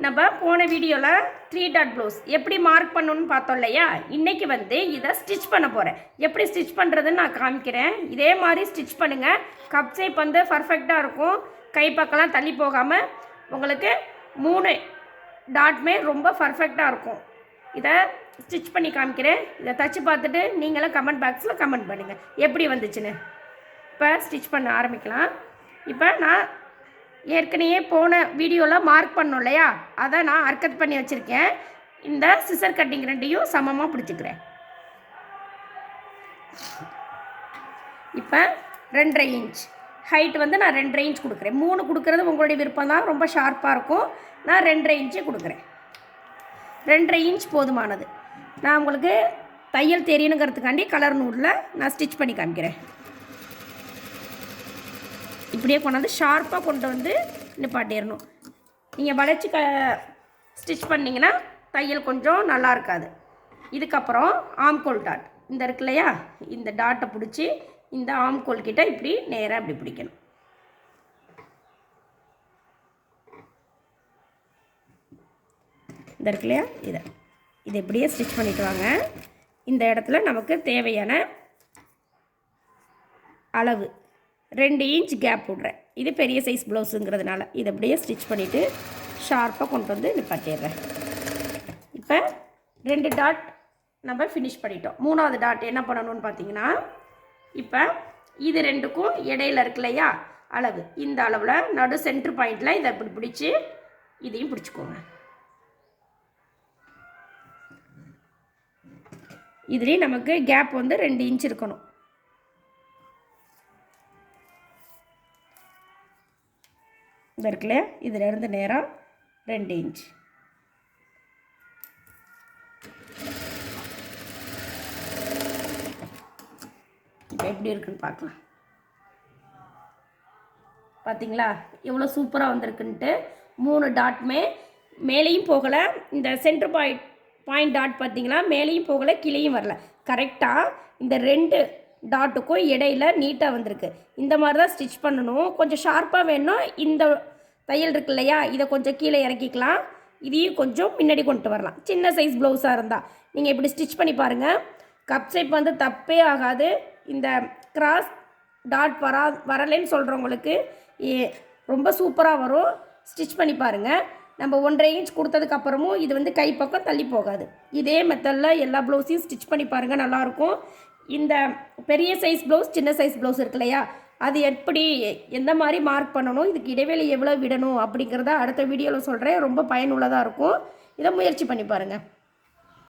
நம்ம போன வீடியோவில் 3 டாட் ப்ளவுஸ் எப்படி மார்க் பண்ணணும்னு பார்த்தோம் இல்லையா. இன்றைக்கி வந்து இதை ஸ்டிச் பண்ண போகிறேன். எப்படி ஸ்டிச் பண்ணுறதுன்னு நான் காமிக்கிறேன். இதே மாதிரி ஸ்டிச் பண்ணுங்கள். கப் ஷேப் வந்து பர்ஃபெக்டாக இருக்கும். கை பக்கம்லாம் தள்ளி போகாமல் உங்களுக்கு 3 டாட்மே ரொம்ப பர்ஃபெக்டாக இருக்கும். இதை ஸ்டிச் பண்ணி காமிக்கிறேன். இதை தச்சு பார்த்துட்டு நீங்களும் கமெண்ட் பாக்ஸில் கமெண்ட் பண்ணுங்கள் எப்படி வந்துச்சுன்னு. இப்போ ஸ்டிச் பண்ண ஆரம்பிக்கலாம். இப்போ நான் ஏற்கனவே போன வீடியோவில் மார்க் பண்ணோம் இல்லையா, அதை நான் அர்க்கத் பண்ணி வச்சுருக்கேன். இந்த சிசர் கட்டிங் ரெண்டையும் சமமாக பிடிச்சிக்கிறேன். இப்போ 2.5 இன்ச் ஹைட் வந்து நான் 2.5 இன்ச் கொடுக்குறேன். 3 கொடுக்குறது உங்களுடைய விருப்பம் தான், ரொம்ப ஷார்ப்பாக இருக்கும். நான் 2.5 இன்ச்சு கொடுக்குறேன். 2.5 இன்ச் போதுமானது. நான் உங்களுக்கு தையல் தெரியணுங்கிறதுக்காண்டி கலர் நூலில் நான் ஸ்டிச் பண்ணி காமிக்கிறேன். இப்படியே கொண்டாந்து ஷார்ப்பாக கொண்டு வந்து நிப்பாட்டிடணும். நீங்கள் வளைச்சி ஸ்டிச் பண்ணிங்கன்னா தையல் கொஞ்சம் நல்லா இருக்காது. இதுக்கப்புறம் ஆம்கோல் டாட் இந்த இருக்கு இல்லையா, இந்த டாட்டை பிடிச்சி இந்த ஆம்கோல் கிட்ட இப்படி நேராக இப்படி பிடிக்கணும். இந்த இருக்கு இல்லையா, இதை இப்படியே ஸ்டிச் பண்ணிட்டு வாங்க. இந்த இடத்துல நமக்கு தேவையான அளவு 2 இன்ச் கேப் விட்றேன். இது பெரிய சைஸ் ப்ளவுஸுங்கிறதுனால இதை அப்படியே ஸ்டிச் பண்ணிவிட்டு ஷார்ப்பாக கொண்டு வந்து நிப்பாட்டிடுறேன். இப்போ 2 டாட் நம்ம ஃபினிஷ் பண்ணிட்டோம். 3ஆவது டாட் என்ன பண்ணணும்னு பார்த்தீங்கன்னா, இப்போ இது 2க்கும் இடையில இருக்கு இல்லையா அளவு, இந்த அளவில் நடு சென்ட்ரு பாயிண்டில் இதை இப்படி பிடிச்சி இதையும் பிடிச்சிக்கோங்க. இதுலேயும் நமக்கு கேப் வந்து 2 இன்ச் இருக்கணும். இந்த இருக்குல்ல, இதிலேருந்து நேராக 2 இன்ச். இப்போ எப்படி இருக்குன்னு பார்க்கலாம். பார்த்தீங்களா எவ்வளோ சூப்பராக வந்திருக்குன்ட்டு. 3 டாட்மே மேலேயும் போகலை. இந்த சென்டர் பாயிண்ட் டாட் பார்த்தீங்களா, மேலேயும் போகலை கீழேயும் வரல. கரெக்டாக இந்த 2 டாட்டுக்கும் இடையில நீட்டாக வந்திருக்கு. இந்த மாதிரி தான் ஸ்டிச் பண்ணணும். கொஞ்சம் ஷார்ப்பாக வேணும். இந்த தையல் இருக்கு இல்லையா, இதை கொஞ்சம் கீழே இறக்கிக்கலாம். இதையும் கொஞ்சம் முன்னாடி கொண்டு வரலாம். சின்ன சைஸ் ப்ளவுஸாக இருந்தால் நீங்கள் இப்படி ஸ்டிச் பண்ணி பாருங்கள். கப் ஷேப் வந்து தப்பே ஆகாது. இந்த கிராஸ் டாட் வரலைன்னு சொல்கிறவங்களுக்கு ரொம்ப சூப்பராக வரும். ஸ்டிச் பண்ணி பாருங்கள். நம்ம 1.5 இன்ச் கொடுத்ததுக்கப்புறமும் இது வந்து கை பக்கம் தள்ளி போகாது. இதே மெத்தடில் எல்லா ப்ளவுஸையும் ஸ்டிச் பண்ணி பாருங்கள், நல்லாயிருக்கும். இந்த பெரிய சைஸ் ப்ளவுஸ் சின்ன சைஸ் ப்ளவுஸ் இருக்கு இல்லையா, அது எப்படி எந்த மாதிரி மார்க் பண்ணணும், இதுக்கு இடைவெளி எவ்வளோ விடணும் அப்படிங்கிறத அடுத்த வீடியோவில் சொல்கிறேன். ரொம்ப பயனுள்ளதாக இருக்கும். இதை முயற்சி பண்ணி பாருங்கள்.